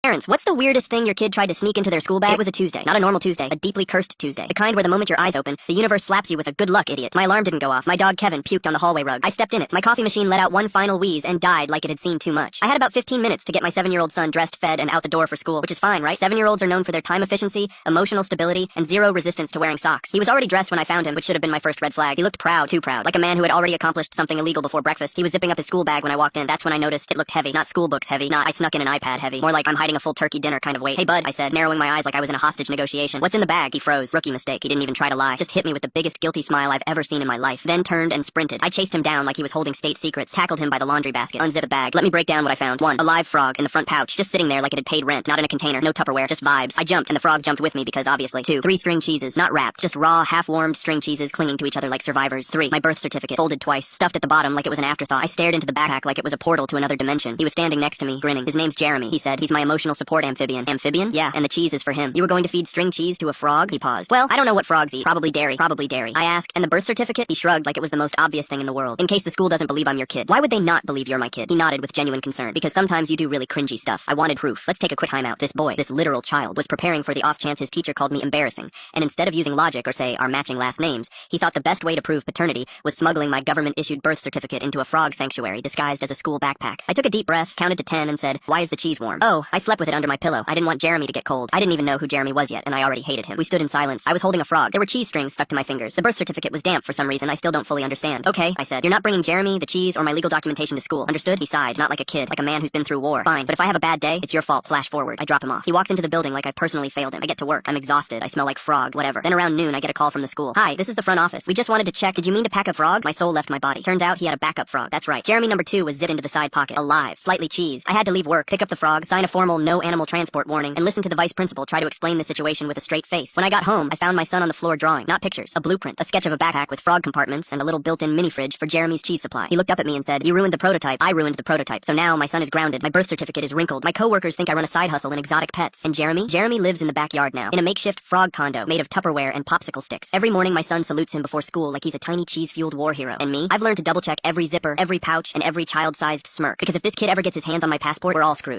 Parents, what's the weirdest thing your kid tried to sneak into their school bag? It was a Tuesday. Not a normal Tuesday. A deeply cursed Tuesday. The kind where the moment your eyes open, the universe slaps you with a good luck, idiot. My alarm didn't go off. My dog Kevin puked on the hallway rug. I stepped in it. My coffee machine let out one final wheeze and died like it had seen too much. I had about 15 minutes to get my 7-year-old son dressed, fed, and out the door for school, which is fine, right? 7-year-olds are known for their time efficiency, emotional stability, and zero resistance to wearing socks. He was already dressed when I found him, which should have been my first red flag. He looked proud, too proud, like a man who had already accomplished something illegal before breakfast. He was zipping up his school bag when I walked in. That's when I noticed it looked heavy. Not school books heavy. Not I snuck in an iPad heavy. More like I'm hiding a full turkey dinner kind of weight. Hey bud, I said, narrowing my eyes like I was in a hostage negotiation. What's in the bag? He froze. Rookie mistake. He didn't even try to lie. Just hit me with the biggest guilty smile I've ever seen in my life. Then turned and sprinted. I chased him down like he was holding state secrets, tackled him by the laundry basket, unzipped a bag. Let me break down what I found. 1. A live frog in the front pouch, just sitting there like it had paid rent, not in a container, no Tupperware, just vibes. I jumped and the frog jumped with me because obviously. 2. 3 string cheeses, not wrapped, just raw, half-warmed string cheeses clinging to each other like survivors. 3. My birth certificate, folded twice, stuffed at the bottom like it was an afterthought. I stared into the backpack like it was a portal to another dimension. He was standing next to me, grinning. His name's Jeremy, he said. He's my emotional support amphibian. Amphibian? Yeah, and the cheese is for him. You were going to feed string cheese to a frog? He paused. Well, I don't know what frogs eat. Probably dairy. Probably dairy. I asked. And the birth certificate? He shrugged like it was the most obvious thing in the world. In case the school doesn't believe I'm your kid. Why would they not believe you're my kid? He nodded with genuine concern. Because sometimes you do really cringy stuff. I wanted proof. Let's take a quick time out. This boy, this literal child, was preparing for the off chance his teacher called me embarrassing. And instead of using logic or say our matching last names, he thought the best way to prove paternity was smuggling my government-issued birth certificate into a frog sanctuary disguised as a school backpack. I took a deep breath, counted to 10, and said, "Why is the cheese warm?" Oh, I slept with it under my pillow. I didn't want Jeremy to get cold. I didn't even know who Jeremy was yet, and I already hated him. We stood in silence. I was holding a frog. There were cheese strings stuck to my fingers. The birth certificate was damp for some reason I still don't fully understand. Okay, I said. You're not bringing Jeremy, the cheese, or my legal documentation to school. Understood? He sighed, not like a kid, like a man who's been through war. Fine, but if I have a bad day, it's your fault. Flash forward. I drop him off. He walks into the building like I've personally failed him. I get to work. I'm exhausted. I smell like frog, whatever. Then around noon, I get a call from the school. Hi, this is the front office. We just wanted to check. Did you mean to pack a frog? My soul left my body. Turns out he had a backup frog. That's right. Jeremy number 2 was zipped into the side pocket. Alive. Slightly cheesed. I had to leave work, pick up the frog, sign a formal no animal transport warning, and listen to the vice principal try to explain the situation with a straight face. When I got home, I found my son on the floor drawing. Not pictures. A blueprint. A sketch of a backpack with frog compartments and a little built-in mini fridge for Jeremy's cheese supply. He looked up at me and said, "You ruined the prototype." I ruined the prototype. So now my son is grounded. My birth certificate is wrinkled. My coworkers think I run a side hustle in exotic pets. And Jeremy? Jeremy lives in the backyard now, in a makeshift frog condo made of Tupperware and popsicle sticks. Every morning my son salutes him before school like he's a tiny cheese-fueled war hero. And me? I've learned to double-check every zipper, every pouch, and every child-sized smirk. Because if this kid ever gets his hands on my passport, we're all screwed.